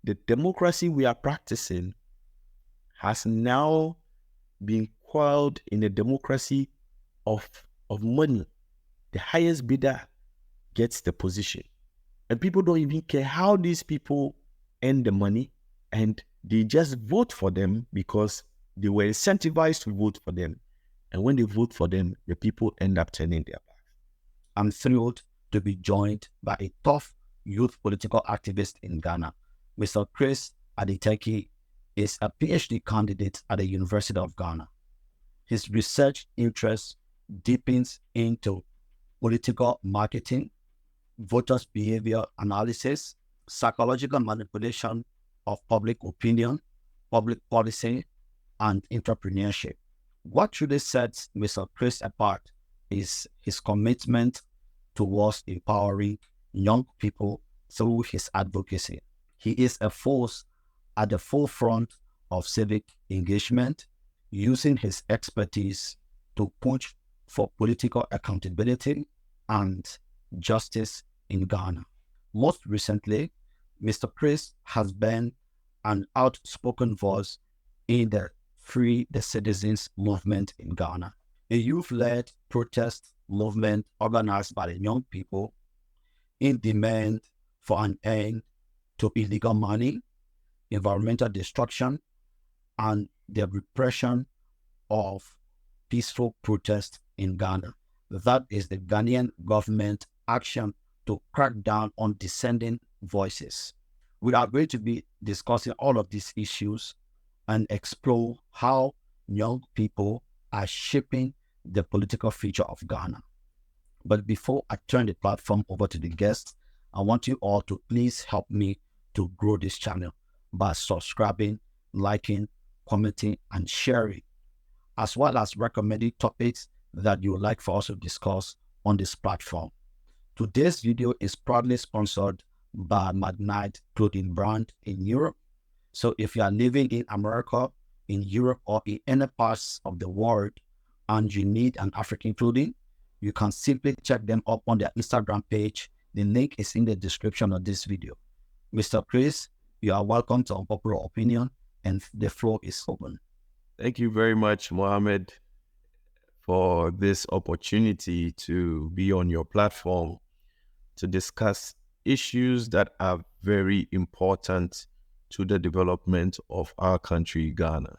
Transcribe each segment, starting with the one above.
the democracy we are practicing has now been coiled in a democracy of money. The highest bidder gets the position. And people don't even care how these people earn the money, and they just vote for them because they were incentivized to vote for them. And when they vote for them, the people end up turning their back. I'm thrilled to be joined by a tough youth political activist in Ghana. Mr. Chris Adeteki is a PhD candidate at the University of Ghana. His research interest deepens into political marketing, voters' behavior analysis, psychological manipulation of public opinion, public policy, and entrepreneurship. What really sets Mr. Chris apart is his commitment towards empowering young people through his advocacy. He is a force at the forefront of civic engagement, using his expertise to push for political accountability and justice in Ghana. Most recently, Mr. Chris has been an outspoken voice in the Free the Citizens movement in Ghana, a youth-led protest movement organized by the young people in demand for an end to illegal mining, environmental destruction, and the repression of peaceful protest in Ghana. That is the Ghanaian government action to crack down on dissenting voices. We are going to be discussing all of these issues and explore how young people are shaping the political future of Ghana. But before I turn the platform over to the guests, I want you all to please help me to grow this channel by subscribing, liking, commenting, and sharing, as well as recommending topics that you would like for us to discuss on this platform. Today's video is proudly sponsored by Magnite clothing brand in Europe. So if you are living in America, in Europe, or in any parts of the world, and you need an African clothing, you can simply check them up on their Instagram page. The link is in the description of this video. Mr. Chris, you are welcome to Unpopular Opinion, and the floor is open. Thank you very much, Mohammed, for this opportunity to be on your platform to discuss issues that are very important to the development of our country, Ghana.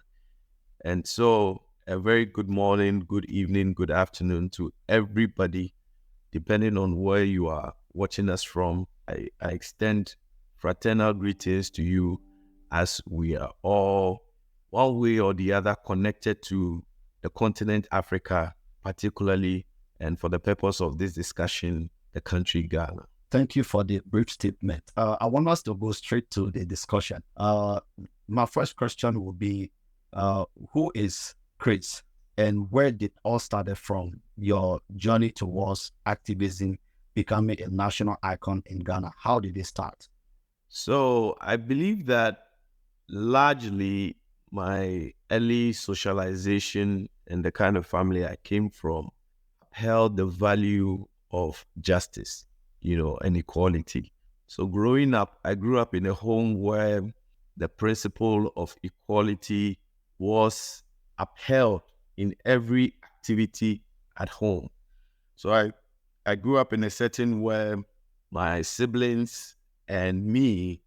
And so a very good morning, good evening, good afternoon to everybody, depending on where you are watching us from. I extend fraternal greetings to you, as we are all, one way or the other, connected to the continent Africa, particularly, and for the purpose of this discussion, the country Ghana. Thank you for the brief statement. I want us to go straight to the discussion. My first question would be, who is Chris, and where did it all started from, your journey towards activism, becoming a national icon in Ghana? How did it start? So I believe that largely my early socialization and the kind of family I came from held the value of justice, and equality. So growing up, I grew up in a home where the principle of equality was upheld in every activity at home. So I grew up in a setting where my siblings and me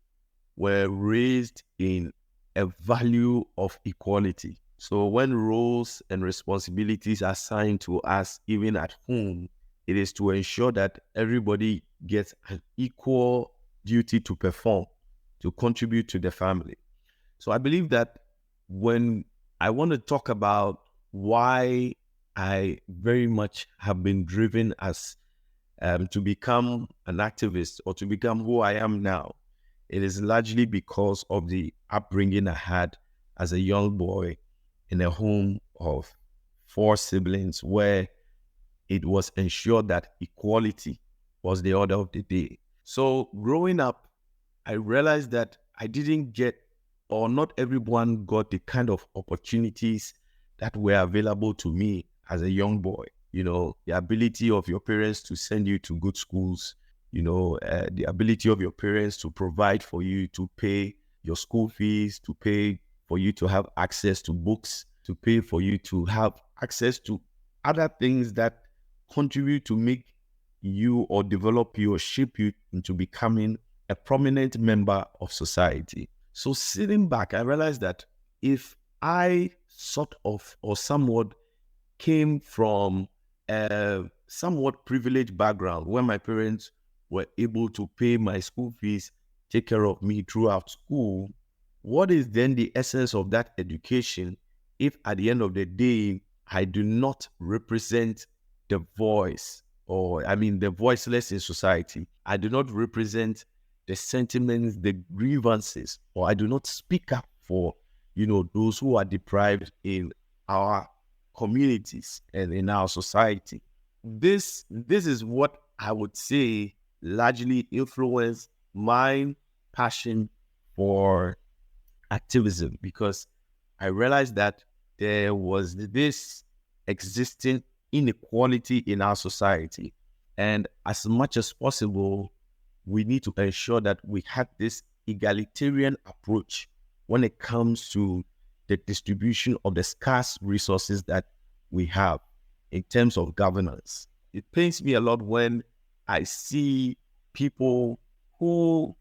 were raised in a value of equality. So when roles and responsibilities are assigned to us, even at home, it is to ensure that everybody gets an equal duty to perform, to contribute to the family. So I believe that when I want to talk about why I very much have been driven as to become an activist or to become who I am now, it is largely because of the upbringing I had as a young boy in a home of 4 siblings, where it was ensured that equality was the order of the day. So growing up, I realized that I didn't get, or not everyone got, the kind of opportunities that were available to me as a young boy. The ability of your parents to send you to good schools, the ability of your parents to provide for you, to pay your school fees, to pay for you to have access to books, to pay for you to have access to other things that contribute to make you or develop you or shape you into becoming a prominent member of society. So sitting back, I realized that if I sort of or somewhat came from a somewhat privileged background where my parents were able to pay my school fees, take care of me throughout school, what is then the essence of that education if at the end of the day, I do not represent the voice, or I mean, the voiceless in society? I do not represent the sentiments, the grievances, or I do not speak up for, those who are deprived in our communities and in our society. This is what I would say largely influenced my passion for activism, because I realized that there was this existing inequality in our society. And as much as possible, we need to ensure that we have this egalitarian approach when it comes to the distribution of the scarce resources that we have in terms of governance. It pains me a lot when I see people who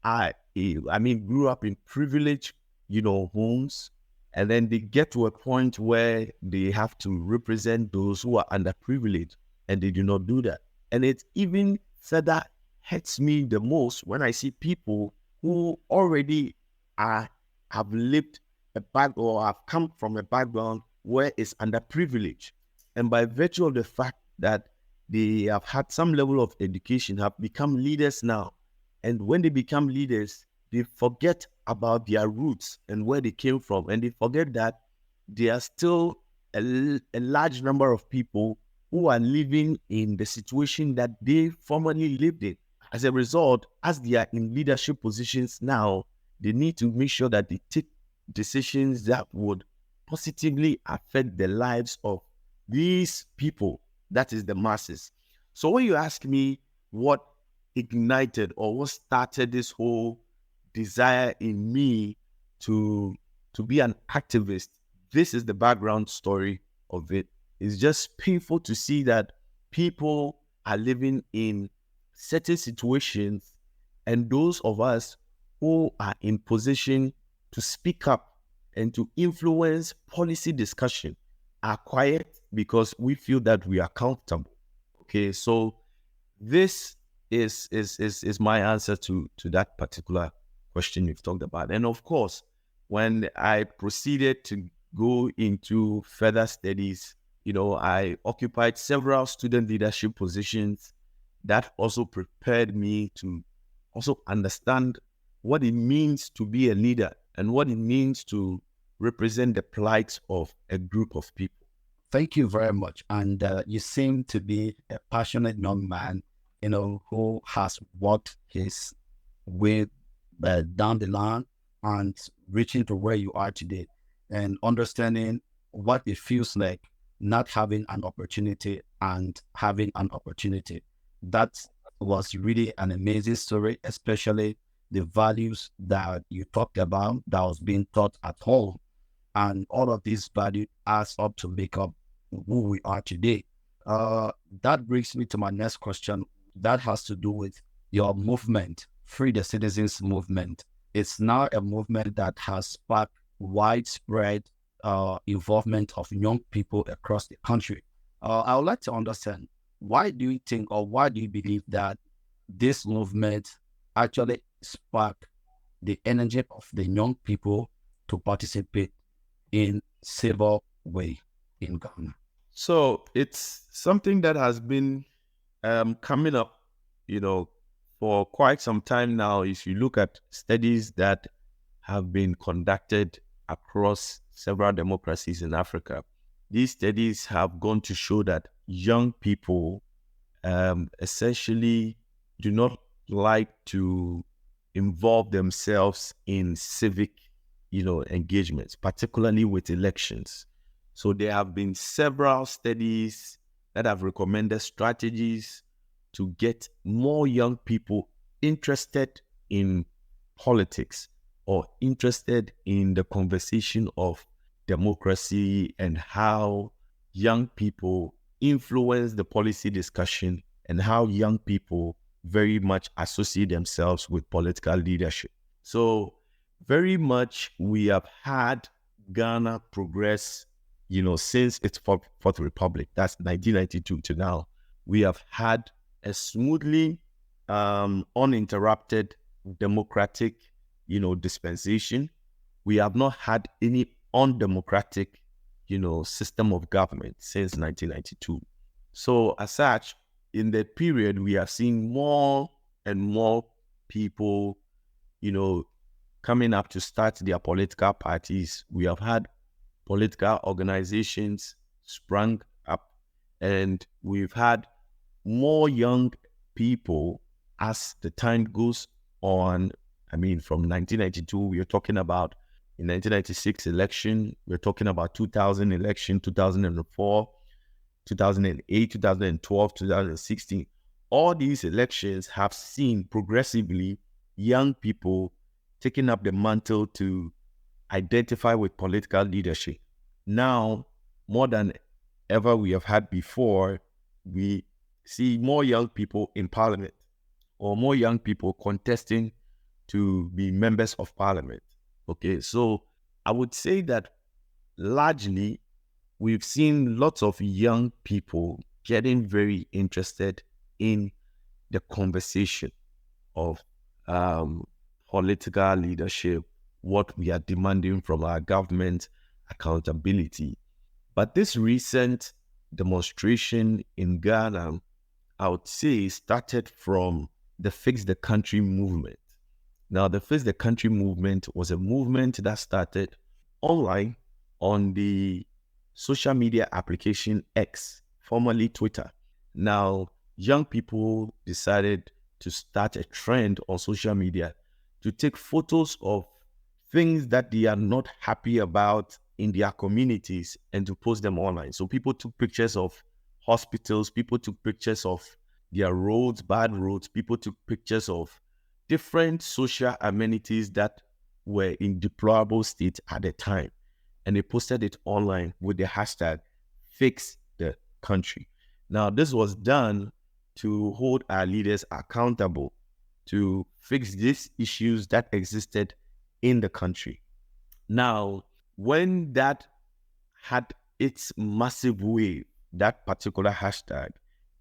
grew up in privileged, homes, and then they get to a point where they have to represent those who are underprivileged, and they do not do that. And it even further hurts me the most when I see people who already have lived a back or have come from a background where it's underprivileged, and by virtue of the fact that they have had some level of education, have become leaders now. And when they become leaders, they forget about their roots and where they came from. And they forget that there are still a large number of people who are living in the situation that they formerly lived in. As a result, as they are in leadership positions now, they need to make sure that they take decisions that would positively affect the lives of these people, that is the masses. So when you ask me what ignited or what started this whole desire in me to be an activist, this is the background story of it. It's just painful to see that people are living in certain situations, and those of us who are in position to speak up and to influence policy discussion are quiet because we feel that we are comfortable. Okay, so this is my answer to that particular question you've talked about. And of course, when I proceeded to go into further studies, I occupied several student leadership positions that also prepared me to also understand what it means to be a leader and what it means to represent the plight of a group of people. Thank you very much. And you seem to be a passionate young man, who has walked his way down the line and reaching to where you are today, and understanding what it feels like not having an opportunity and having an opportunity. That was really an amazing story, especially the values that you talked about that was being taught at home. And all of these values adds up to make up who we are today. That brings me to my next question. That has to do with your movement, Free the Citizens movement. It's now a movement that has sparked widespread involvement of young people across the country. I would like to understand, why do you think, or why do you believe that this movement actually sparked the energy of the young people to participate in civil way in Ghana? So it's something that has been coming up, for quite some time now. If you look at studies that have been conducted across several democracies in Africa, these studies have gone to show that young people essentially do not like to involve themselves in civic, engagements, particularly with elections. So there have been several studies that have recommended strategies to get more young people interested in politics, or interested in the conversation of democracy and how young people influence the policy discussion and how young people very much associate themselves with political leadership. So very much we have had Ghana progress, since its fourth republic. That's 1992 to now. We have had a smoothly, uninterrupted democratic, dispensation. We have not had any undemocratic, system of government since 1992. So as such, in the period, we have seen more and more people, coming up to start their political parties. We have had political organizations sprung up, and we've had more young people as the time goes on. I mean, from 1992, we are talking about in 1996 election, we're talking about 2000 election, 2004, 2008, 2012, 2016. All these elections have seen progressively young people taking up the mantle to identify with political leadership. Now, more than ever we have had before, we see more young people in parliament or more young people contesting to be members of parliament. Okay, so I would say that largely we've seen lots of young people getting very interested in the conversation of political leadership, what we are demanding from our government, accountability. But this recent demonstration in Ghana, I would say, started from the Fix the Country movement. Now, the Fix the Country movement was a movement that started online on the social media application X, formerly Twitter. Now, young people decided to start a trend on social media to take photos of things that they are not happy about in their communities and to post them online. So people took pictures of hospitals, people took pictures of their roads, bad roads, people took pictures of different social amenities that were in deplorable state at the time. And they posted it online with the hashtag Fix the Country. Now, this was done to hold our leaders accountable to fix these issues that existed in the country. Now, when that had its massive wave, that particular hashtag,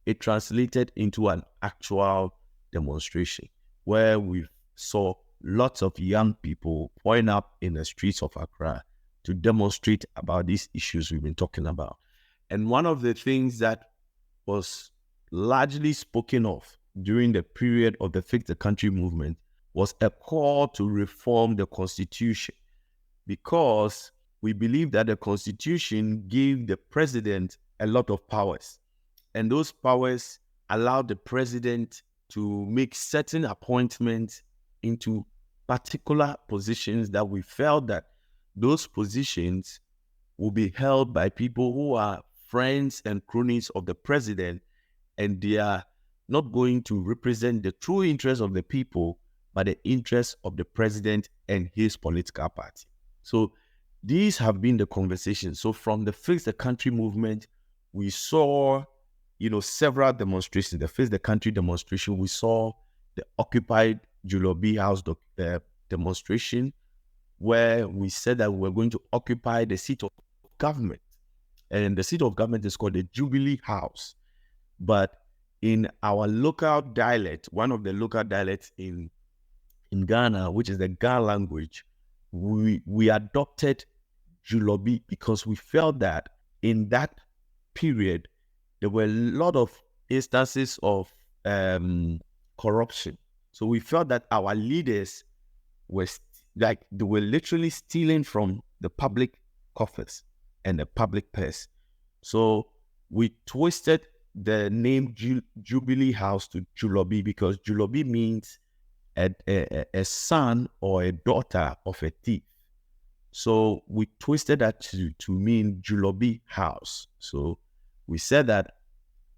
it translated into an actual demonstration where we saw lots of young people pouring up in the streets of Accra to demonstrate about these issues we've been talking about. And one of the things that was largely spoken of during the period of the Fix the Country movement was a call to reform the Constitution, because we believe that the Constitution gave the president a lot of powers, and those powers allowed the president to make certain appointments into particular positions that we felt that those positions will be held by people who are friends and cronies of the president, and they are not going to represent the true interests of the people, but the interests of the president and his political party. So these have been the conversations. So from the Fix the Country movement, we saw, several demonstrations. The Fix the Country demonstration, we saw the occupied Julobi House demonstration, where we said that we're going to occupy the seat of government. And the seat of government is called the Jubilee House. But in our local dialect, one of the local dialects in Ghana, which is the Ga language, we adopted Julobi because we felt that in that period, there were a lot of instances of corruption. So we felt that our leaders were they were literally stealing from the public coffers and the public purse. So we twisted the name Jubilee House to Julobi because Julobi means a son or a daughter of a thief. So we twisted that to mean Julobi House. So we said that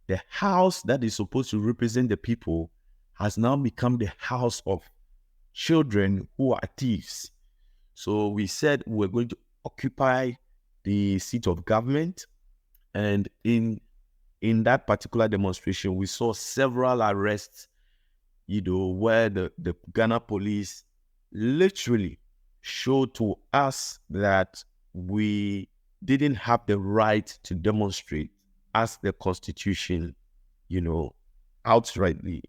the house that is supposed to represent the people has now become the house of children who are thieves. So we said we're going to occupy the seat of government. And in that particular demonstration, we saw several arrests, where the Ghana police literally showed to us that we didn't have the right to demonstrate as the Constitution, outrightly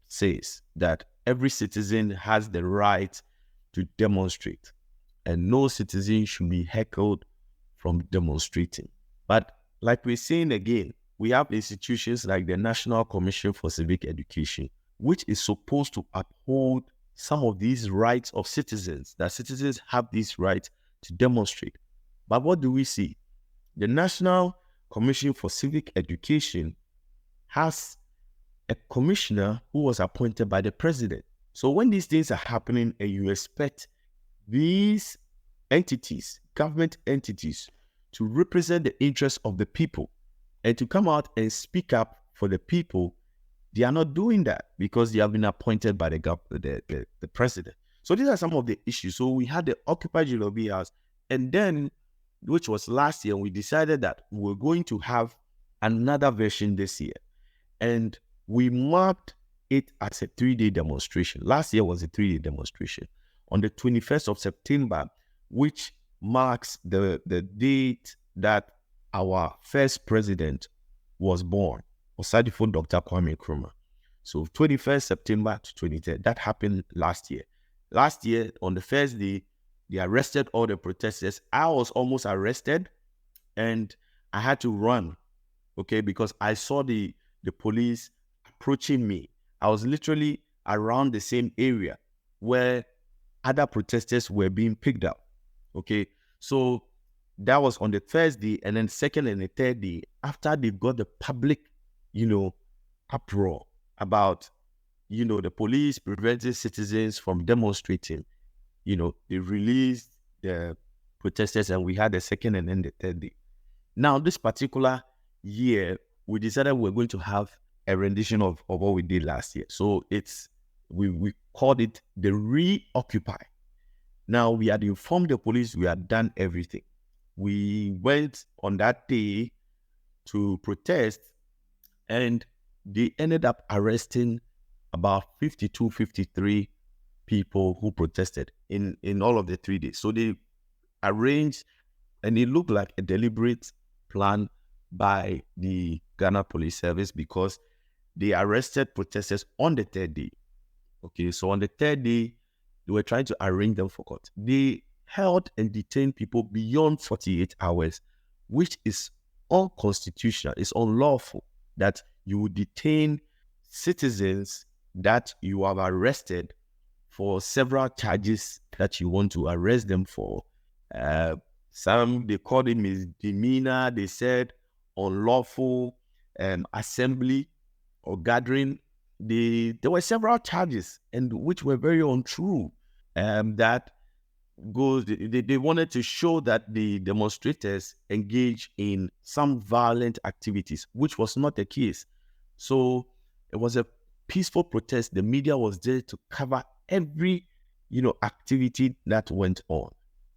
says that every citizen has the right to demonstrate and no citizen should be heckled from demonstrating. But like we're saying again, we have institutions like the National Commission for Civic Education, which is supposed to uphold some of these rights of citizens, that citizens have this right to demonstrate. But what do we see? The National Commission for Civic Education has a commissioner who was appointed by the president. So when these things are happening and you expect these entities, government entities, to represent the interests of the people and to come out and speak up for the people, they are not doing that because they have been appointed by the president. So these are some of the issues. So we had the Occupy Jilobi House, and then, which was last year, we decided that we're going to have another version this year. And we marked it as a 3-day demonstration. Last year was a 3-day demonstration. On the 21st of September, which marks the date that our first president was born, Osadifo Dr. Kwame Nkrumah. So 21st September to 23rd, that happened last year. Last year, on the first day, they arrested all the protesters. I was almost arrested and I had to run, okay, because I saw the police approaching me. I was literally around the same area where other protesters were being picked up, okay? So that was on the first day, and then second and the third day, after they got the public, uproar about, the police preventing citizens from demonstrating, they released the protesters and we had the second and then the third day. Now, this particular year, we decided we're going to have a rendition of what we did last year. So we called it the Reoccupy. Now, we had informed the police, we had done everything. We went on that day to protest, and they ended up arresting about 52, 53 people who protested in all of the 3 days. So they arranged, and it looked like a deliberate plan by the Ghana Police Service because they arrested protesters on the third day. Okay, so on the third day, they were trying to arraign them for court. They held and detained people beyond 48 hours, which is unconstitutional. It's unlawful that you would detain citizens that you have arrested for several charges that you want to arrest them for. Some, they called it misdemeanor. They said unlawful assembly or gathering. There were several charges, and which were very untrue. That goes. They wanted to show that the demonstrators engaged in some violent activities, which was not the case. So it was a peaceful protest. The media was there to cover every, activity that went on,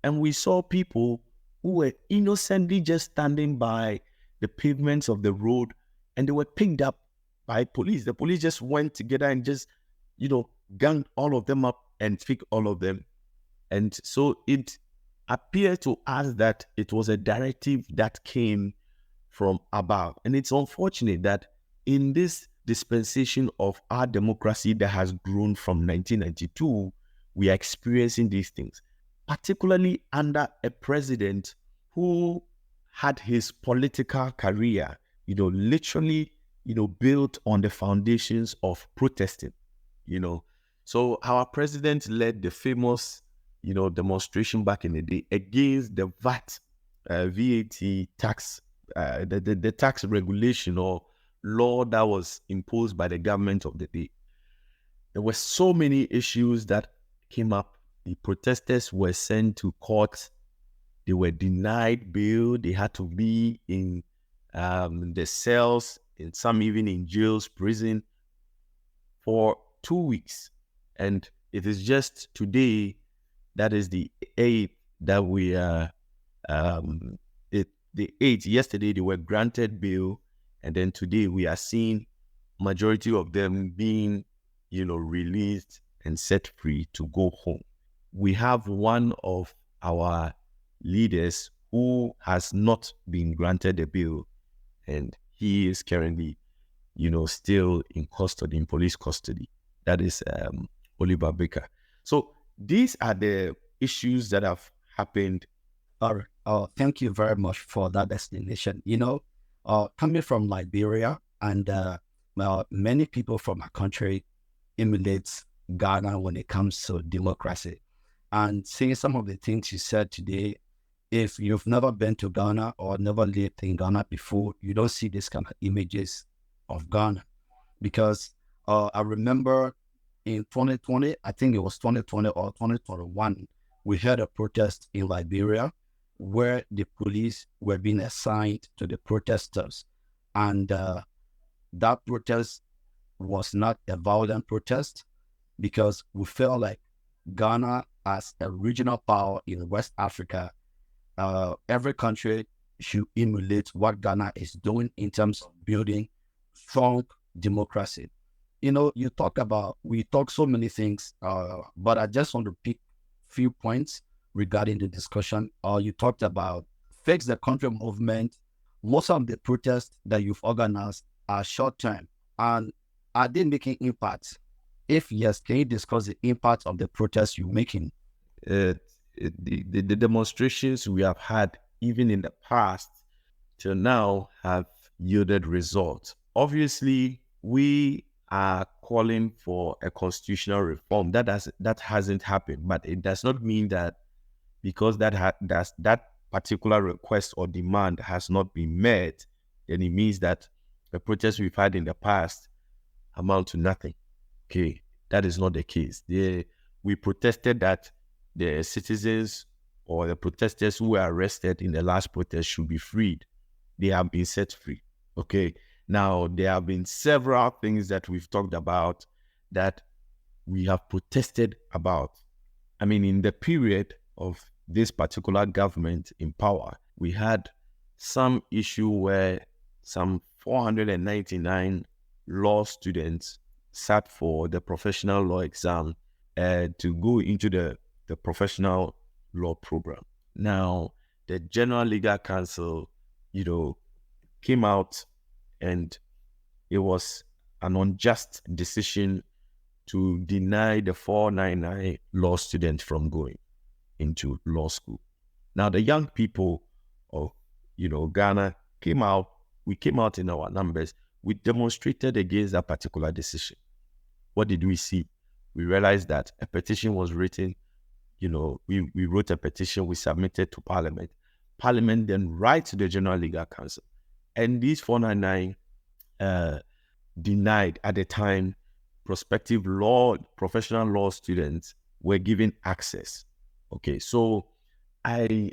and we saw people who were innocently just standing by the pavements of the road, and they were picked up by police. The police just went together and just, ganged all of them up and picked all of them. And so it appeared to us that it was a directive that came from above. And it's unfortunate that in this dispensation of our democracy that has grown from 1992, we are experiencing these things, particularly under a president who had his political career, literally, built on the foundations of protesting, So our president led the famous, demonstration back in the day against the VAT tax, the tax regulation or law that was imposed by the government of the day. There were so many issues that came up. The protesters were sent to court. They were denied bail. They had to be in the cells, and some even in jails, prison, for 2 weeks. And it is just today That is the eighth that we are. The eighth. Yesterday they were granted bail, and then today we are seeing majority of them being, released and set free to go home. We have one of our leaders who has not been granted a bail, and he is currently, still in custody, in police custody. That is Oliver Baker. So these are the issues that have happened. All right. Thank you very much for that explanation. Coming from Liberia, and many people from our country emulate Ghana when it comes to democracy. And seeing some of the things you said today, if you've never been to Ghana or never lived in Ghana before, you don't see this kind of images of Ghana. Because I remember in 2020, I think it was 2020 or 2021, we had a protest in Liberia where the police were being assigned to the protesters. And that protest was not a violent protest, because we felt like Ghana, as a regional power in West Africa, every country should emulate what Ghana is doing in terms of building strong democracy. We talk so many things, but I just want to pick few points regarding the discussion. You talked about Fix the Country movement. Most of the protests that you've organized are short-term, and are they making impact? If yes, can you discuss the impact of the protests you're making? The demonstrations we have had, even in the past till now, have yielded results. Obviously, we are calling for a constitutional reform. That hasn't happened, but it does not mean that because that particular request or demand has not been met, then it means that the protests we've had in the past amount to nothing. Okay, that is not the case. We protested that the citizens or the protesters who were arrested in the last protest should be freed. They have been set free. Okay, now there have been several things that we've talked about that we have protested about. I mean, in the period of this particular government in power, we had some issue where some 499 law students sat for the professional law exam to go into the professional law program. Now, the General Legal Council, came out, and it was an unjust decision to deny the 499 law students from going into law school. Now, the young people of, Ghana came out. We came out in our numbers. We demonstrated against that particular decision. What did we see? We realized that a petition was written. We wrote a petition. We submitted to Parliament. Parliament then writes to the General Legal Council. And these 499 denied at the time prospective professional law students were given access. Okay, so I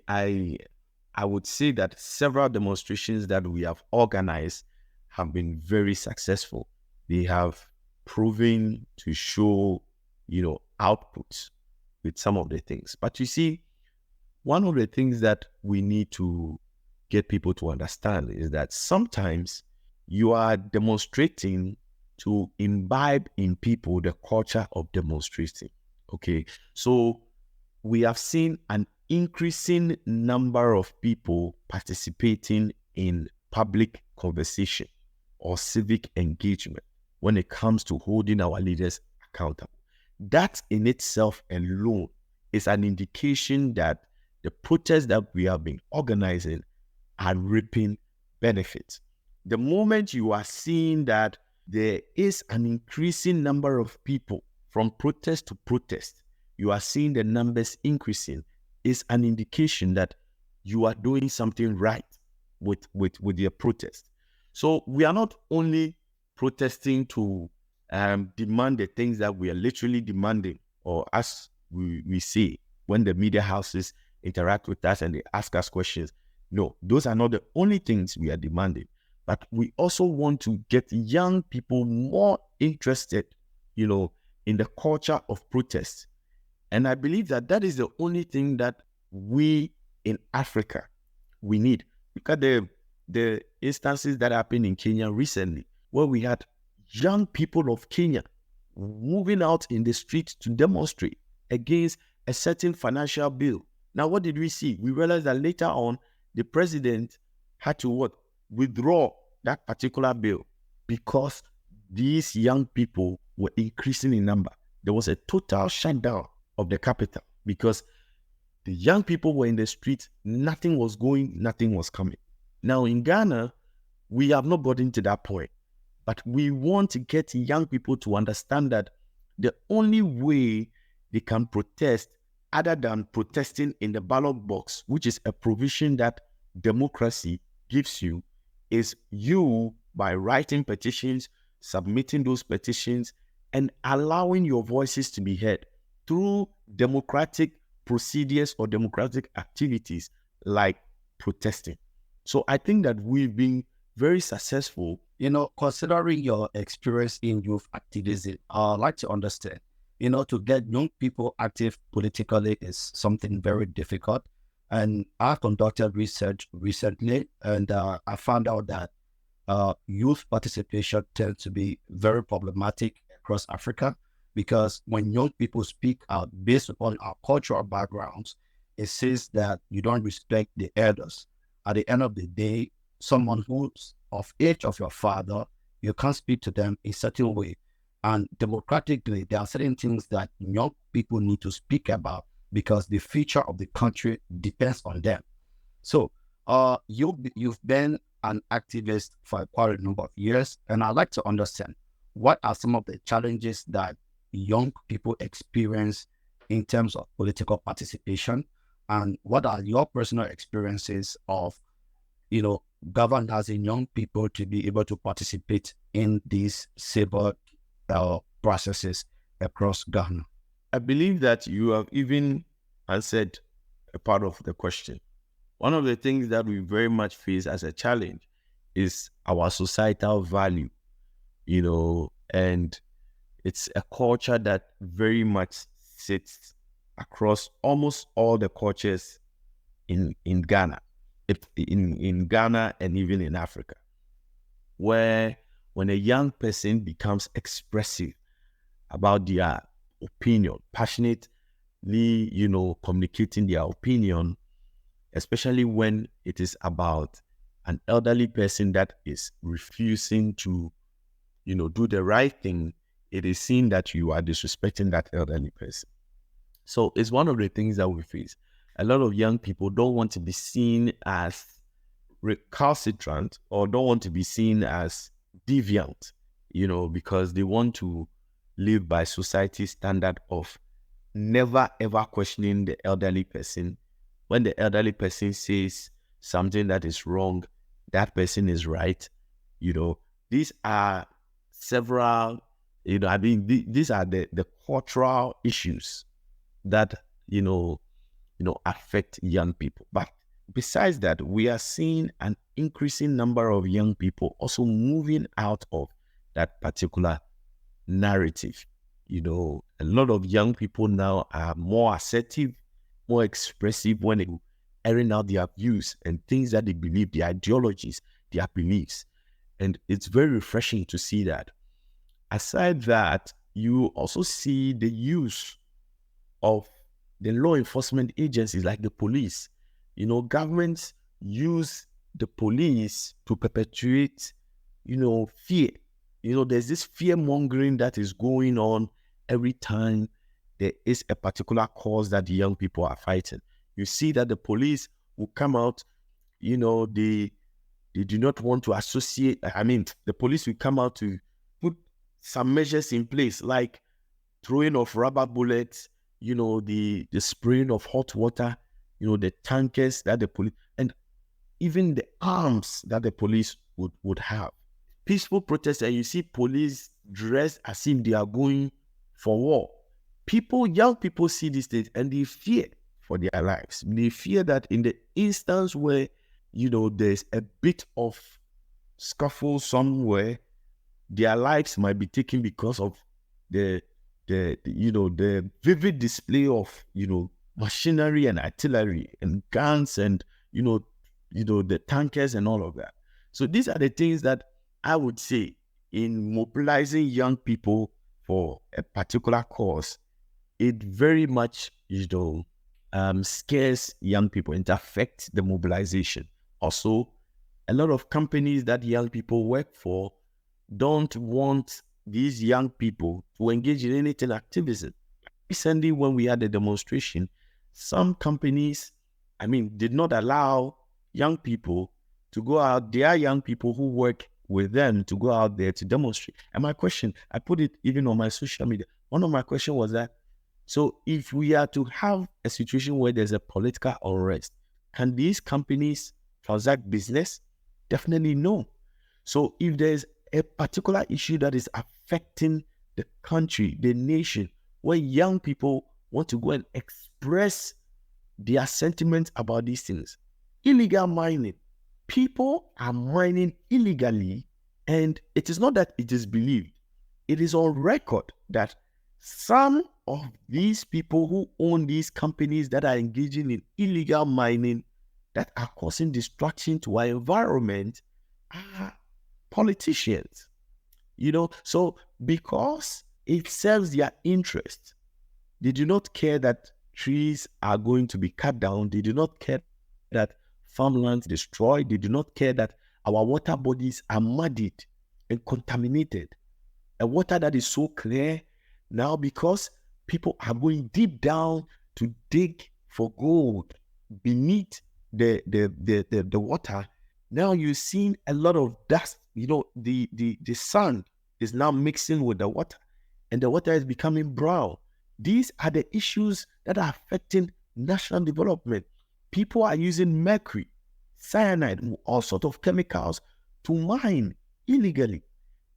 would say that several demonstrations that we have organized have been very successful. They have proven to show, outputs with some of the things. But you see, one of the things that we need to get people to understand is that sometimes you are demonstrating to imbibe in people the culture of demonstrating. Okay, so we have seen an increasing number of people participating in public conversation or civic engagement when it comes to holding our leaders accountable. That in itself alone is an indication that the protests that we have been organizing are reaping benefits. The moment you are seeing that there is an increasing number of people from protest to protest, you are seeing the numbers increasing, is an indication that you are doing something right with your protest. So we are not only protesting to demand the things that we are literally demanding, or as we say when the media houses interact with us and they ask us questions. No, those are not the only things we are demanding. But we also want to get young people more interested, in the culture of protest. And I believe that that is the only thing that we in Africa, we need. Look at the instances that happened in Kenya recently, where we had young people of Kenya moving out in the streets to demonstrate against a certain financial bill. Now, what did we see? We realized that later on, the president had to what? Withdraw that particular bill because these young people were increasing in number. There was a total shutdown of the capital because the young people were in the streets, nothing was going, nothing was coming. Now in Ghana, we have not gotten to that point, but we want to get young people to understand that the only way they can protest, other than protesting in the ballot box, which is a provision that democracy gives you, is you by writing petitions, submitting those petitions, and allowing your voices to be heard through democratic procedures or democratic activities like protesting. So I think that we've been very successful. Considering your experience in youth activism, I'd like to understand, to get young people active politically is something very difficult. And I conducted research recently, and I found out that youth participation tends to be very problematic across Africa, because when young people speak out based upon our cultural backgrounds, it says that you don't respect the elders. At the end of the day, someone who's of age of your father, you can't speak to them in a certain way. And democratically, there are certain things that young people need to speak about because the future of the country depends on them. So you've been an activist for quite a number of years, and I'd like to understand, what are some of the challenges that young people experience in terms of political participation, and what are your personal experiences of galvanizing young people to be able to participate in these civil processes across Ghana? I believe that you have even answered a part of the question. One of the things that we very much face as a challenge is our societal value, and it's a culture that very much sits across almost all the cultures in Ghana, in Ghana and even in Africa, where when a young person becomes expressive about their opinion, passionately, communicating their opinion, especially when it is about an elderly person that is refusing to, do the right thing, it is seen that you are disrespecting that elderly person. So it's one of the things that we face. A lot of young people don't want to be seen as recalcitrant or don't want to be seen as deviant, because they want to live by society's standard of never ever questioning the elderly person. When the elderly person says something that is wrong, that person is right. These are several, these are the cultural issues that, affect young people. But besides that, we are seeing an increasing number of young people also moving out of that particular narrative. A lot of young people now are more assertive, more expressive when they airing out their views and things that they believe, their ideologies, their beliefs. And it's very refreshing to see that. Aside that, you also see the use of the law enforcement agencies like the police. Governments use the police to perpetuate, fear. There's this fear mongering that is going on every time there is a particular cause that the young people are fighting. You see that the police will come out, they do not want to associate. The police will come out to put some measures in place, like throwing of rubber bullets, the spraying of hot water, the tankers that the police, and even the arms that the police would have. Peaceful protests, and you see police dressed as if they are going for war. Young people see these things and they fear for their lives. They fear that in the instance where, there's a bit of scuffle somewhere, their lives might be taken because of the the vivid display of, machinery and artillery and guns and, the tankers and all of that. So these are the things that I would say in mobilizing young people for a particular cause. It very much, scares young people. It affects the mobilization. Also, a lot of companies that young people work for don't want these young people to engage in anything activism. Recently, when we had a demonstration, some companies, did not allow young people to go out. There are young people who work with them to go out there to demonstrate. And my question, I put it even on my social media. One of my questions was that, so if we are to have a situation where there's a political unrest, can these companies transact business? Definitely no. So if there's a particular issue that is affecting the country, the nation, where young people want to go and express their sentiments about these things, illegal mining, people are mining illegally, and it is not that it is believed. It is on record that some of these people who own these companies that are engaging in illegal mining that are causing destruction to our environment are politicians. So because it serves their interest, they do not care that trees are going to be cut down. They do not care that farmlands destroyed. They do not care that our water bodies are muddied and contaminated. A water that is so clear now, because people are going deep down to dig for gold beneath the water. Now you're seeing a lot of dust. The sun is now mixing with the water, and the water is becoming brown. These are the issues that are affecting national development. People are using mercury, cyanide, all sorts of chemicals to mine illegally.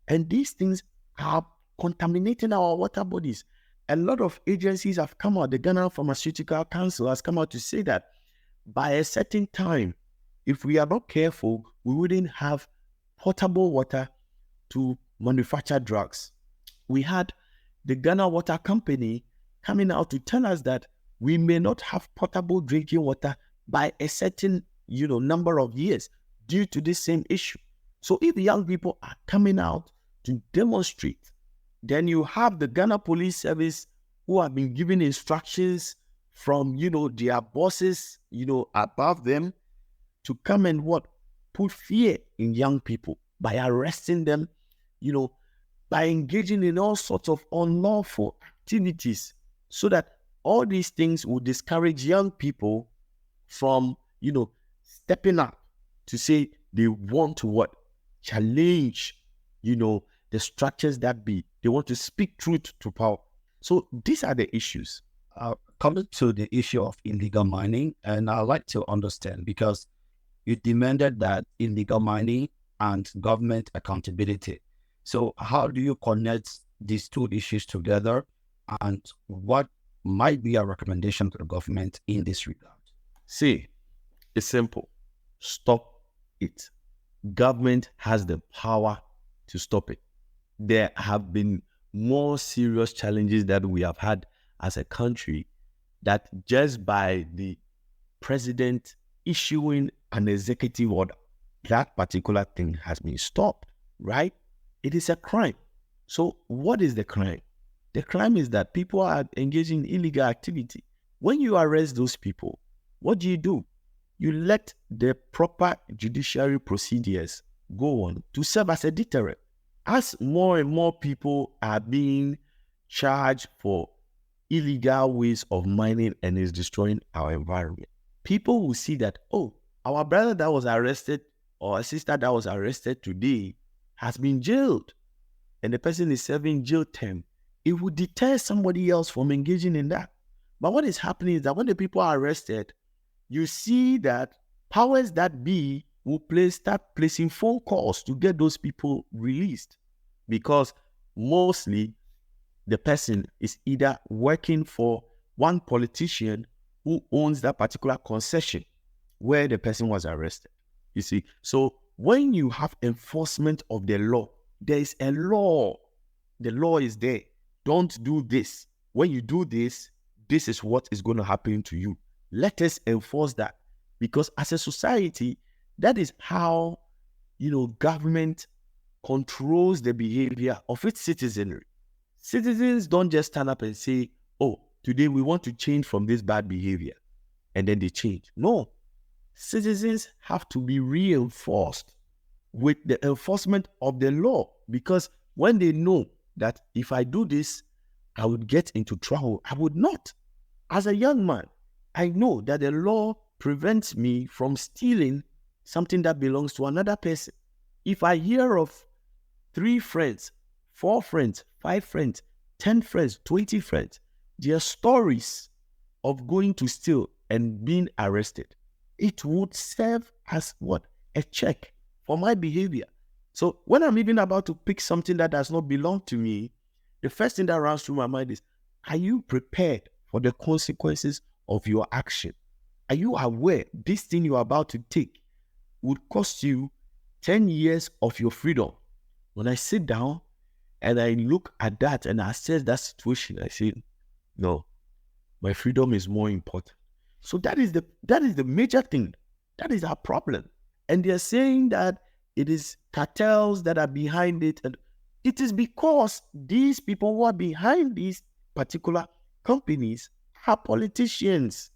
And these things are contaminating our water bodies. A lot of agencies have come out. The Ghana Pharmaceutical Council has come out to say that by a certain time, if we are not careful, we wouldn't have potable water to manufacture drugs. We had the Ghana Water Company coming out to tell us that we may not have potable drinking water by a certain, number of years due to this same issue. So if young people are coming out to demonstrate, then you have the Ghana Police Service who have been given instructions from, their bosses, above them to come and put fear in young people by arresting them, by engaging in all sorts of unlawful activities, so that all these things will discourage young people from, stepping up to say they want to challenge, the structures that be. They want to speak truth to power. So these are the issues. Coming to the issue of illegal mining, and I'd like to understand, because you demanded that illegal mining and government accountability. So how do you connect these two issues together, and what might be a recommendation to the government in this regard? See, it's simple. Stop it. Government has the power to stop it. There have been more serious challenges that we have had as a country, that just by the president issuing an executive order, that particular thing has been stopped, right? It is a crime. So what is the crime? The crime is that people are engaging in illegal activity. When you arrest those people, what do? You let the proper judiciary procedures go on to serve as a deterrent. As more and more people are being charged for illegal ways of mining and is destroying our environment, people will see that, our brother that was arrested or a sister that was arrested today has been jailed, and the person is serving jail term. It would deter somebody else from engaging in that. But what is happening is that when the people are arrested, you see that powers that be will start placing phone calls to get those people released, because mostly the person is either working for one politician who owns that particular concession where the person was arrested. You see, so when you have enforcement of the law, there is a law. The law is there. don't do this. When you do this, this is what is going to happen to you. Let us enforce that, because as a society, that is how, government controls the behavior of its citizenry. Citizens don't just stand up and say, oh, today we want to change from this bad behavior, and then they change. No, citizens have to be reinforced with the enforcement of the law, because when they know that if I do this, I would get into trouble, I would not. As a young man, I know that the law prevents me from stealing something that belongs to another person. If I hear of 3 friends, 4 friends, 5 friends, 10 friends, 20 friends, their stories of going to steal and being arrested, it would serve as what? A check for my behavior. So when I'm even about to pick something that does not belong to me, the first thing that runs through my mind is, are you prepared for the consequences of your action? Are you aware this thing you're about to take would cost you 10 years of your freedom? When I sit down and I look at that and I assess that situation, I say, no, my freedom is more important. So that is the major thing. That is our problem. And they're saying that it is cartels that are behind it. And it is because these people who are behind these particular companies are politicians,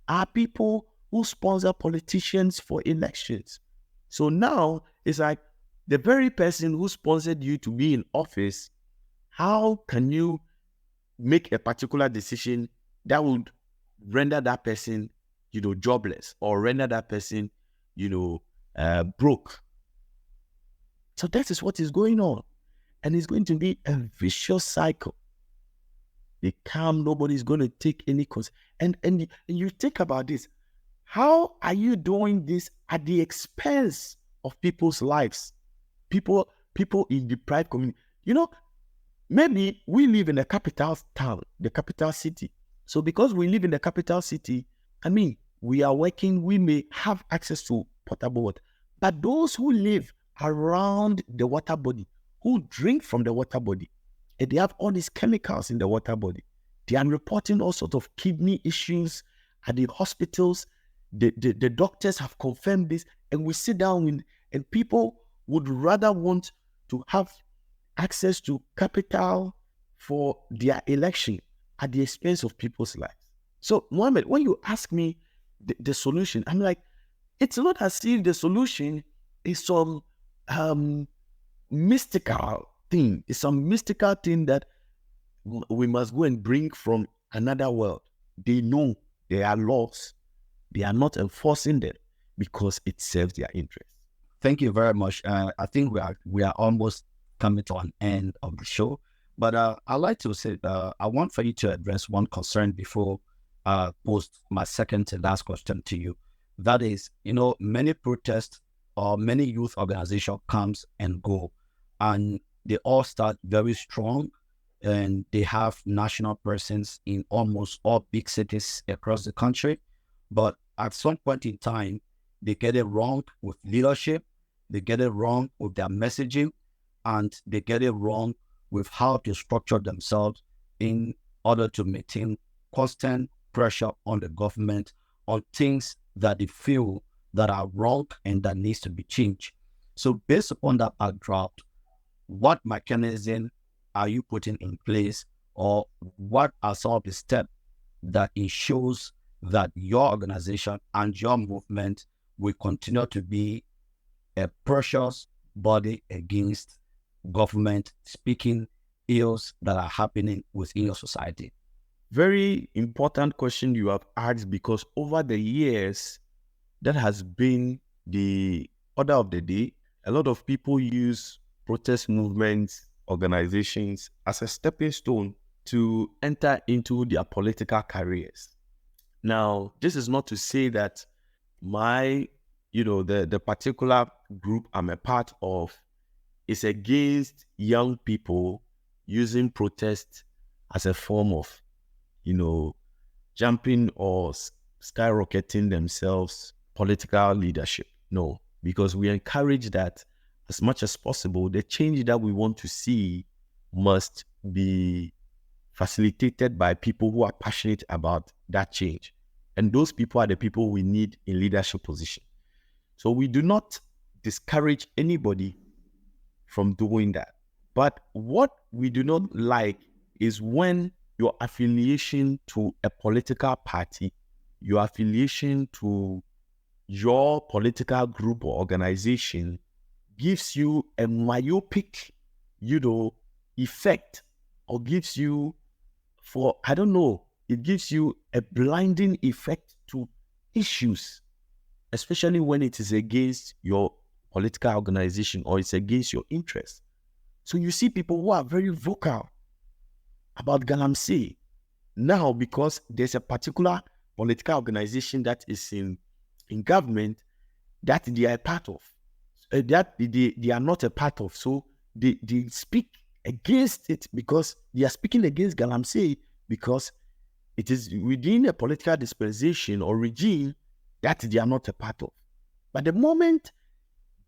are people who sponsor politicians for elections. So now it's like the very person who sponsored you to be in office, how can you make a particular decision that would render that person, jobless, or render that person, broke? So that is what is going on. And it's going to be a vicious cycle. They come, nobody's going to take any and you think about this. How are you doing this at the expense of people's lives? People in deprived community. Maybe we live in a capital town, the capital city. So because we live in the capital city, we are working, we may have access to potable water. But those who live around the water body, who drink from the water body, and they have all these chemicals in the water body, they are reporting all sorts of kidney issues at the hospitals. The doctors have confirmed this, and we sit down and people would rather want to have access to capital for their election at the expense of people's lives. So, Mohammed, when you ask me the solution, I'm like, it's not as if the solution is some mystical thing. It's some mystical thing that we must go and bring from another world. They know there are laws. They are not enforcing them because it serves their interests. Thank you very much. I think we are almost coming to an end of the show, but I'd like to say I want for you to address one concern before I post my second to last question to you. That is, many protests or many youth organizations comes and go, and they all start very strong, and they have national presence in almost all big cities across the country. But at some point in time, they get it wrong with leadership, they get it wrong with their messaging, and they get it wrong with how to structure themselves in order to maintain constant pressure on the government on things that they feel that are wrong and that needs to be changed. So based upon that backdrop, what mechanism are you putting in place, or what are some of the steps that ensures that your organization and your movement will continue to be a precious body against government speaking ills that are happening within your society? Very important question you have asked, because over the years, that has been the order of the day. A lot of people use protest movements, organizations as a stepping stone to enter into their political careers. Now, this is not to say that the particular group I'm a part of is against young people using protest as a form of, jumping or skyrocketing themselves political leadership. No, because we encourage that as much as possible. The change that we want to see must be facilitated by people who are passionate about that change. And those people are the people we need in leadership position. So we do not discourage anybody from doing that. But what we do not like is when your affiliation to a political party, your affiliation to your political group or organization gives you a myopic, effect, or gives you, it gives you a blinding effect to issues, especially when it is against your political organization or it's against your interests. So you see people who are very vocal about Galamsey now because there's a particular political organization that is in government that they are a part of, that they are not a part of. So they speak against it because they are speaking against Galamsey because it is within a political dispensation or regime that they are not a part of. But the moment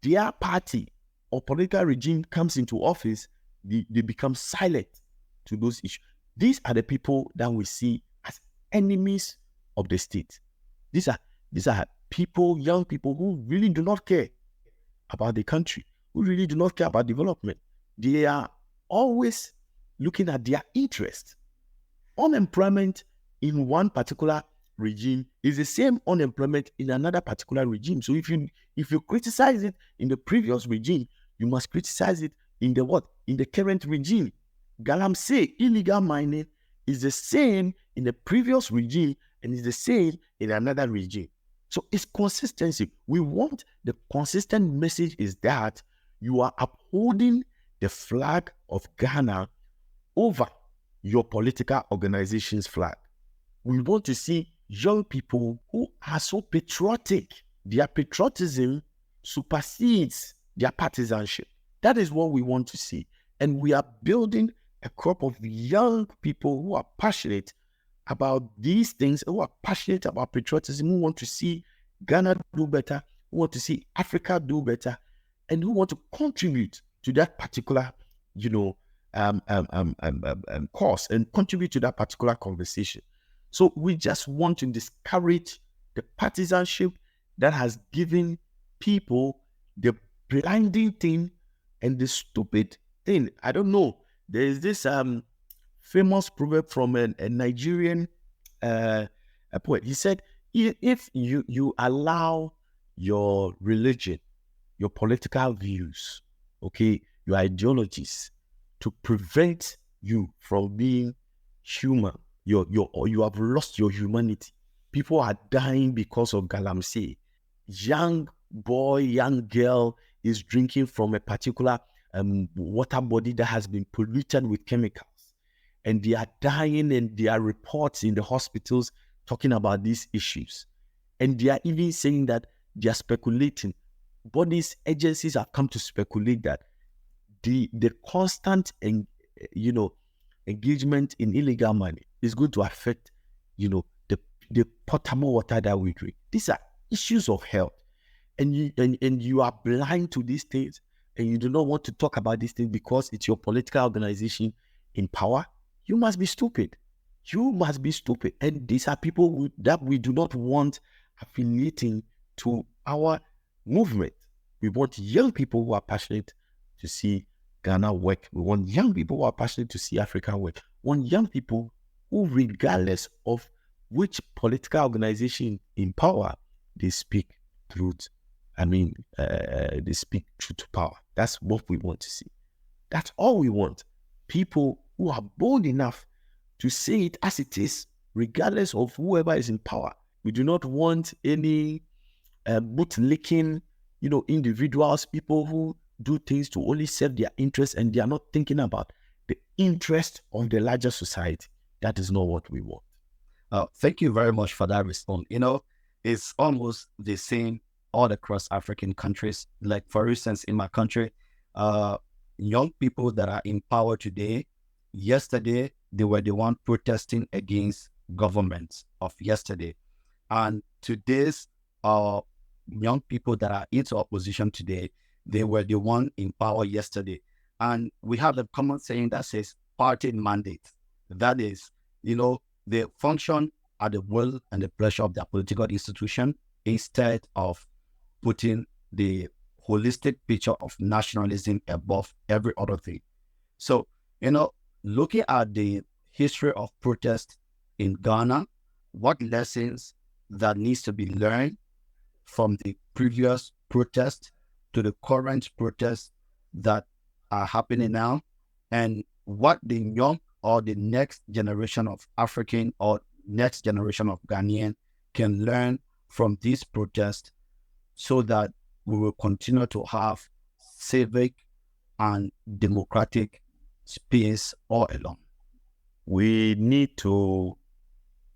their party or political regime comes into office, they become silent to those issues. These are the people that we see as enemies of the state. These are people, young people who really do not care about the country, who really do not care about development. They are always looking at their interest. Unemployment in one particular regime is the same unemployment in another particular regime. So if you criticize it in the previous regime, you must criticize it in the current regime. Galamsey, illegal mining, is the same in the previous regime and is the same in another regime. So it's consistency. We want the consistent message is that you are upholding the flag of Ghana over your political organization's flag. We want to see young people who are so patriotic. Their patriotism supersedes their partisanship. That is what we want to see. And we are building a crop of young people who are passionate about these things, who are passionate about patriotism, who want to see Ghana do better, who want to see Africa do better, and who want to contribute to that particular, cause and contribute to that particular conversation. So we just want to discourage the partisanship that has given people the blinding thing and the stupid thing. I don't know. There is this famous proverb from a Nigerian a poet. He said, if you allow your religion, your political views, your ideologies to prevent you from being human, you have lost your humanity. People are dying because of Galamsey. Young boy, young girl is drinking from a particular water body that has been polluted with chemicals. And they are dying, and there are reports in the hospitals talking about these issues. And they are even saying that they are speculating. Bodies, agencies have come to speculate that the constant engagement in illegal mining is going to affect, the potable water that we drink. These are issues of health. And you are blind to these things, and you do not want to talk about these things because it's your political organization in power. You must be stupid. You must be stupid. And these are people that we do not want affiliating to our movement. We want young people who are passionate to see Ghana work. We want young people who are passionate to see Africa work. We want young people who, regardless of which political organization in power, they speak truth. They speak truth to power. That's what we want to see. That's all we want. People who are bold enough to say it as it is, regardless of whoever is in power. We do not want any bootlicking, individuals, people who do things to only serve their interests, and they are not thinking about the interest of the larger society. That is not what we want. Thank you very much for that response. It's almost the same all across African countries. Like, for instance, in my country, young people that are in power today, yesterday, they were the one protesting against governments of yesterday. And today's young people that are into opposition today, they were the one in power yesterday. And we have a common saying that says party mandate. That is, you know, they function at the will and the pleasure of their political institution instead of putting the holistic picture of nationalism above every other thing. So, you know, looking at the history of protest in Ghana, what lessons that needs to be learned from the previous protest to the current protests that are happening now, and what the young or the next generation of African or next generation of Ghanaian can learn from these protests so that we will continue to have civic and democratic space all along. We need to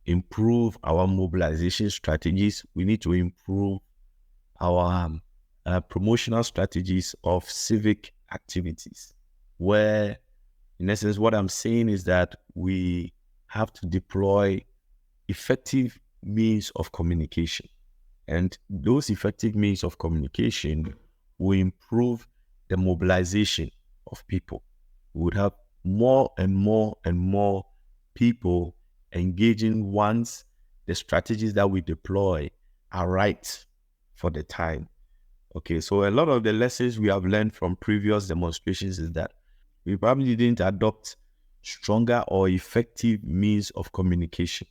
improve our mobilization strategies. We need to improve our promotional strategies of civic activities, where, in essence, what I'm saying is that we have to deploy effective means of communication. And those effective means of communication will improve the mobilization of people. We would have more and more and more people engaging once the strategies that we deploy are right for the time. Okay, so a lot of the lessons we have learned from previous demonstrations is that we probably didn't adopt stronger or effective means of communication.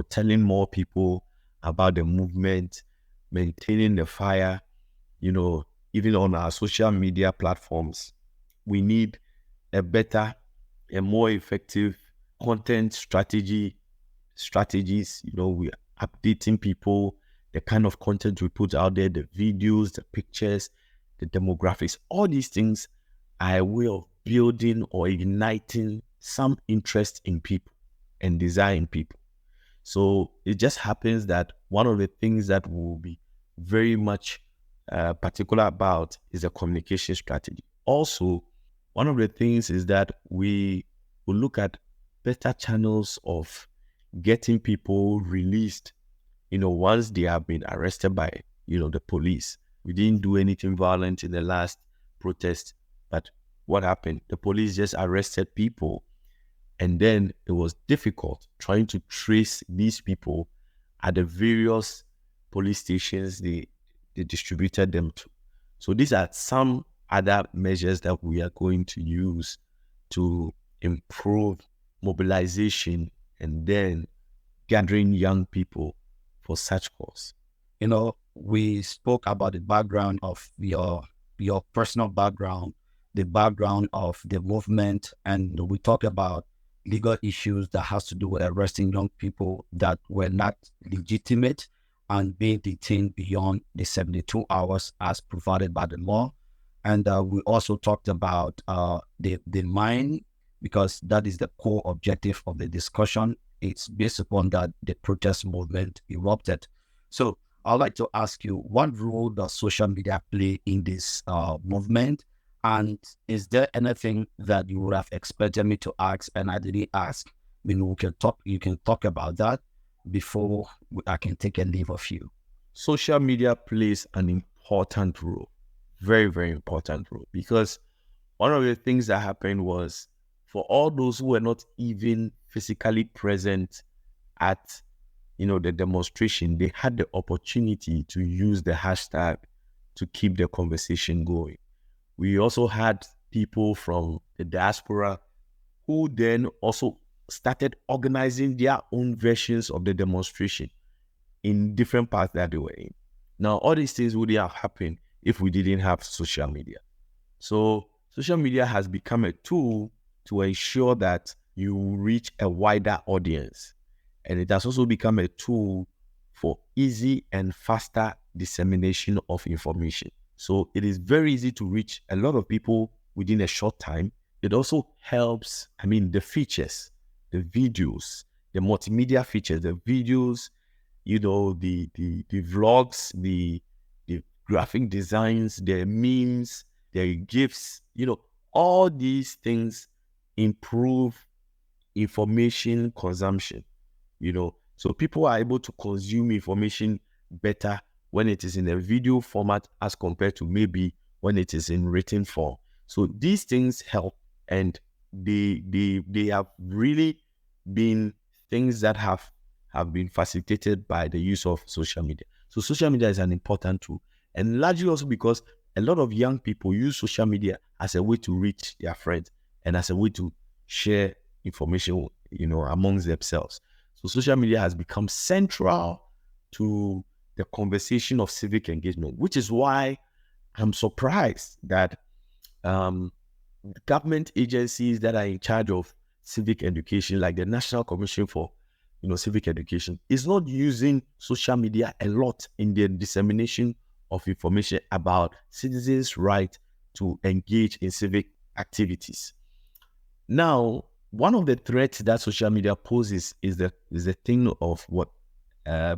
Telling more people about the movement, maintaining the fire, even on our social media platforms. We need a better and more effective content strategies. We're updating people, the kind of content we put out there, the videos, the pictures, the demographics, all these things are a way of building or igniting some interest in people and desire in people. So it just happens that one of the things that we'll be very much particular about is a communication strategy. Also, one of the things is that we will look at better channels of getting people released, once they have been arrested by, the police. We didn't do anything violent in the last protest, but what happened? The police just arrested people, and then it was difficult trying to trace these people at the various police stations they distributed them to. So these are some other measures that we are going to use to improve mobilization and then gathering young people for such cause. We spoke about the background of your personal background, the background of the movement, and we talked about legal issues that has to do with arresting young people that were not legitimate and being detained beyond the 72 hours as provided by the law. And we also talked about the mine, because that is the core objective of the discussion. It's based upon that the protest movement erupted. So I'd like to ask you, what role does social media play in this movement? And is there anything that you would have expected me to ask and I didn't ask? You can talk about that before I can take a leave of you. Social media plays an important role, very, very important role, because one of the things that happened was, for all those who were not even physically present at, the demonstration, they had the opportunity to use the hashtag to keep the conversation going. We also had people from the diaspora who then also started organizing their own versions of the demonstration in different parts that they were in. Now, all these things wouldn't have happened if we didn't have social media. So social media has become a tool to ensure that you reach a wider audience. And it has also become a tool for easy and faster dissemination of information. So it is very easy to reach a lot of people within a short time. It also helps, the features, the videos, the multimedia features, the videos, the vlogs, the graphic designs, the memes, the GIFs, all these things improve information consumption, So people are able to consume information better when it is in a video format as compared to maybe when it is in written form. So these things help, and they have really been things that have been facilitated by the use of social media. So social media is an important tool, and largely also because a lot of young people use social media as a way to reach their friends and as a way to share information, amongst themselves. So social media has become central to the conversation of civic engagement, which is why I'm surprised that government agencies that are in charge of civic education, like the National Commission for Civic Education, is not using social media a lot in the dissemination of information about citizens' right to engage in civic activities. Now, one of the threats that social media poses is the thing of what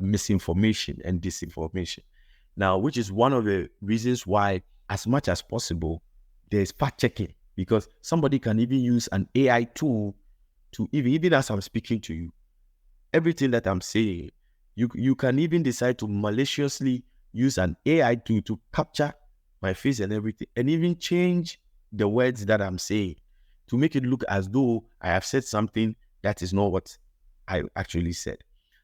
misinformation and disinformation. Now, which is one of the reasons why, as much as possible, there is fact checking, because somebody can even use an AI tool to even as I'm speaking to you, everything that I'm saying, you can even decide to maliciously use an AI tool to capture my face and everything, and even change the words that I'm saying to make it look as though I have said something that is not what I actually said.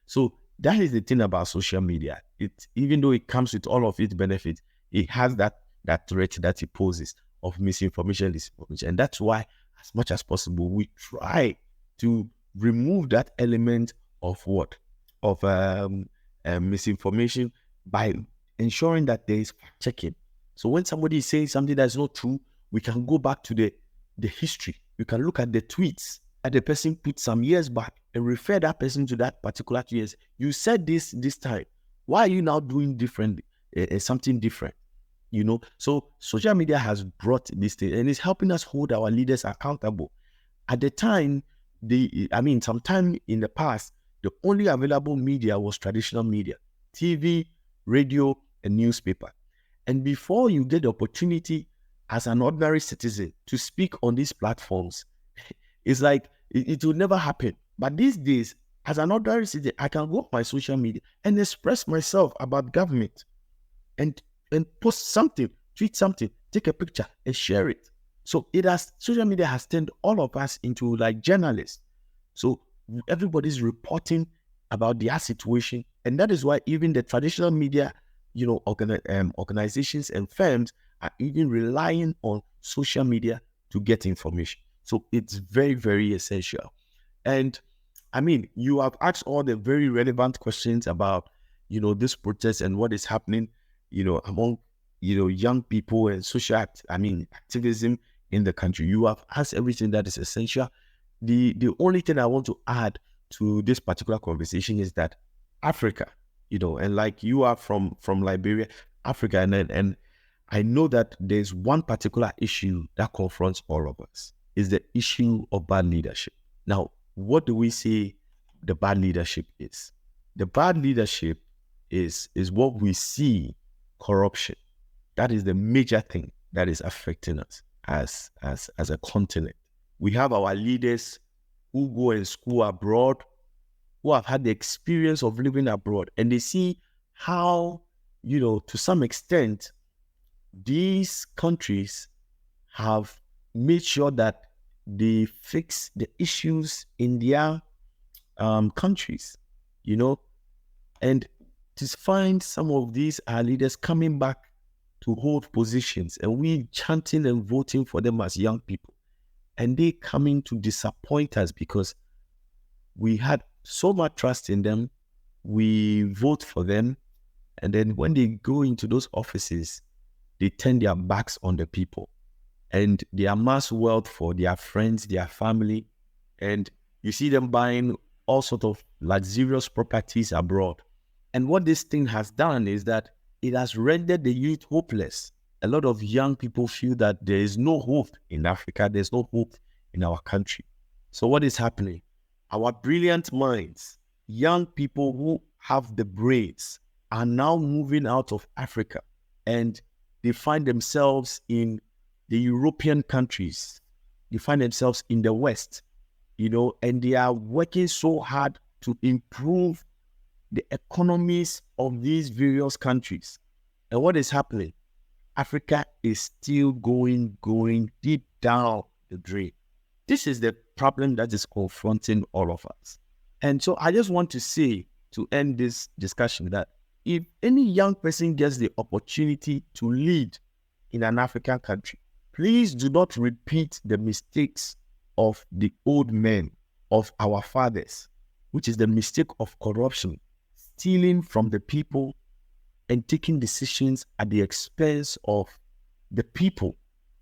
So that is the thing about social media. It, even though it comes with all of its benefits, it has that threat that it poses of misinformation, disinformation. And that's why, as much as possible, we try to remove that element of what? Of misinformation by ensuring that there is fact checking. So when somebody is saying something that's not true, we can go back to the history. You can look at the tweets that the person put some years back and refer that person to that particular years. You said this time. Why are you now doing different, something different? So social media has brought this thing and it's helping us hold our leaders accountable. At the time, sometime in the past, the only available media was traditional media, TV, radio, and newspaper. And before you get the opportunity as an ordinary citizen to speak on these platforms, it's like it will never happen. But these days, as an ordinary citizen, I can go on my social media and express myself about government and post something, tweet something, take a picture and share it. So social media has turned all of us into like journalists. So everybody's reporting about their situation. And that is why even the traditional media, organizations and firms are even relying on social media to get information. So it's very, very essential. And you have asked all the very relevant questions about, this protest and what is happening, among, young people and activism in the country. You have asked everything that is essential. The only thing I want to add to this particular conversation is that Africa, and like you are from Liberia, Africa, and I know that there's one particular issue that confronts all of us, is the issue of bad leadership. Now, what do we say the bad leadership is? The bad leadership is what we see, corruption. That is the major thing that is affecting us as a continent. We have our leaders who go and school abroad, who have had the experience of living abroad, and they see how, to some extent, these countries have made sure that they fix the issues in their countries, and to find some of these our leaders coming back to hold positions and we chanting and voting for them as young people, and they coming to disappoint us because we had so much trust in them, we vote for them, and then when they go into those offices, they turn their backs on the people and they amass wealth for their friends, their family, and you see them buying all sorts of luxurious properties abroad. And what this thing has done is that it has rendered the youth hopeless. A lot of young people feel that there is no hope in Africa, there's no hope in our country. So what is happening? Our brilliant minds, young people who have the brains, are now moving out of Africa and they find themselves in the European countries. They find themselves in the West, and they are working so hard to improve the economies of these various countries. And what is happening? Africa is still going deep down the drain. This is the problem that is confronting all of us. And so I just want to say, to end this discussion, that if any young person gets the opportunity to lead in an African country, please do not repeat the mistakes of the old men, of our fathers, which is the mistake of corruption, stealing from the people and taking decisions at the expense of the people,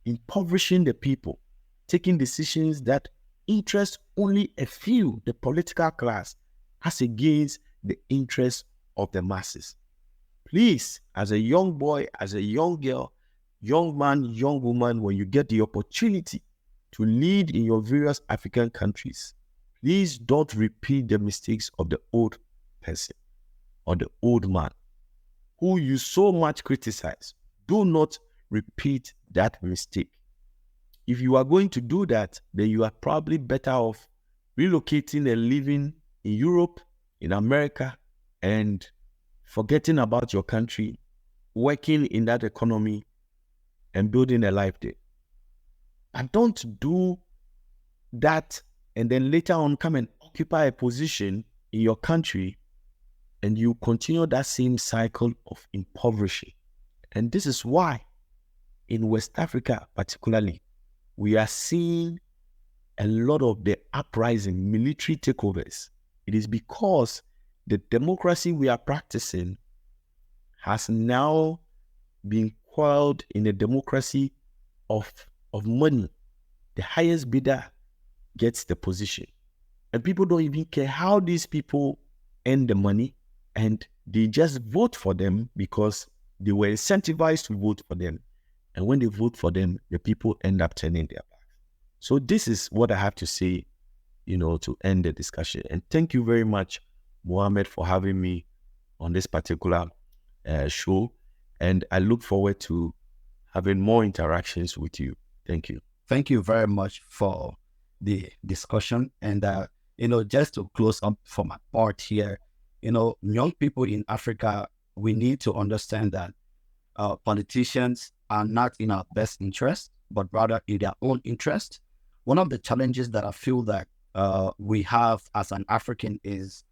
impoverishing the people, taking decisions that interest only a few, the political class, as against the interests of the masses. Please, as a young boy, as a young girl, young man, young woman, when you get the opportunity to lead in your various African countries, please don't repeat the mistakes of the old person or the old man who you so much criticize. Do not repeat that mistake. If you are going to do that, then you are probably better off relocating and living in Europe, in America, and forgetting about your country, working in that economy, and building a life there. And don't do that and then later on come and occupy a position in your country and you continue that same cycle of impoverishing. And this is why in West Africa particularly, we are seeing a lot of the uprising, military takeovers. It is because the democracy we are practicing has now been quelled in a democracy of money. The highest bidder gets the position. And people don't even care how these people earn the money, and they just vote for them because they were incentivized to vote for them. And when they vote for them, the people end up turning their back. So this is what I have to say, to end the discussion. And thank you very much, Mohammed, for having me on this particular show. And I look forward to having more interactions with you. Thank you. Thank you very much for the discussion. And, just to close up for my part here, young people in Africa, we need to understand that politicians are not in our best interest, but rather in their own interest. One of the challenges that I feel that we have as an African is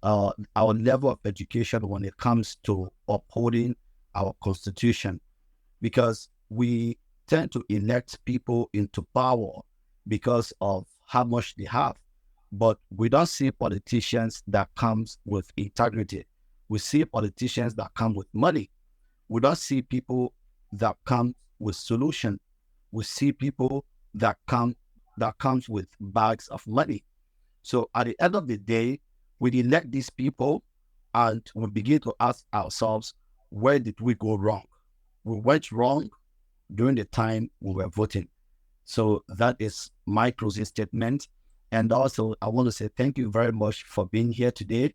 our level of education when it comes to upholding our constitution, because we tend to elect people into power because of how much they have, but we don't see politicians that comes with integrity. We see politicians that come with money. We don't see people that come with solution. We see people that comes with bags of money. So at the end of the day, we elect these people and we begin to ask ourselves, where did we go wrong? We went wrong during the time we were voting. So that is my closing statement. And also, I want to say thank you very much for being here today.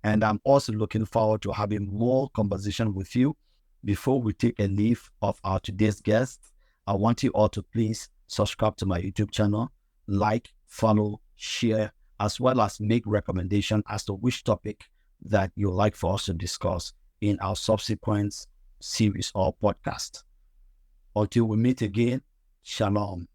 And I'm also looking forward to having more conversation with you. Before we take a leave of our today's guest, I want you all to please subscribe to my YouTube channel, like, follow, share, as well as make recommendation as to which topic that you'd like for us to discuss in our subsequent series or podcast. Until we meet again, shalom.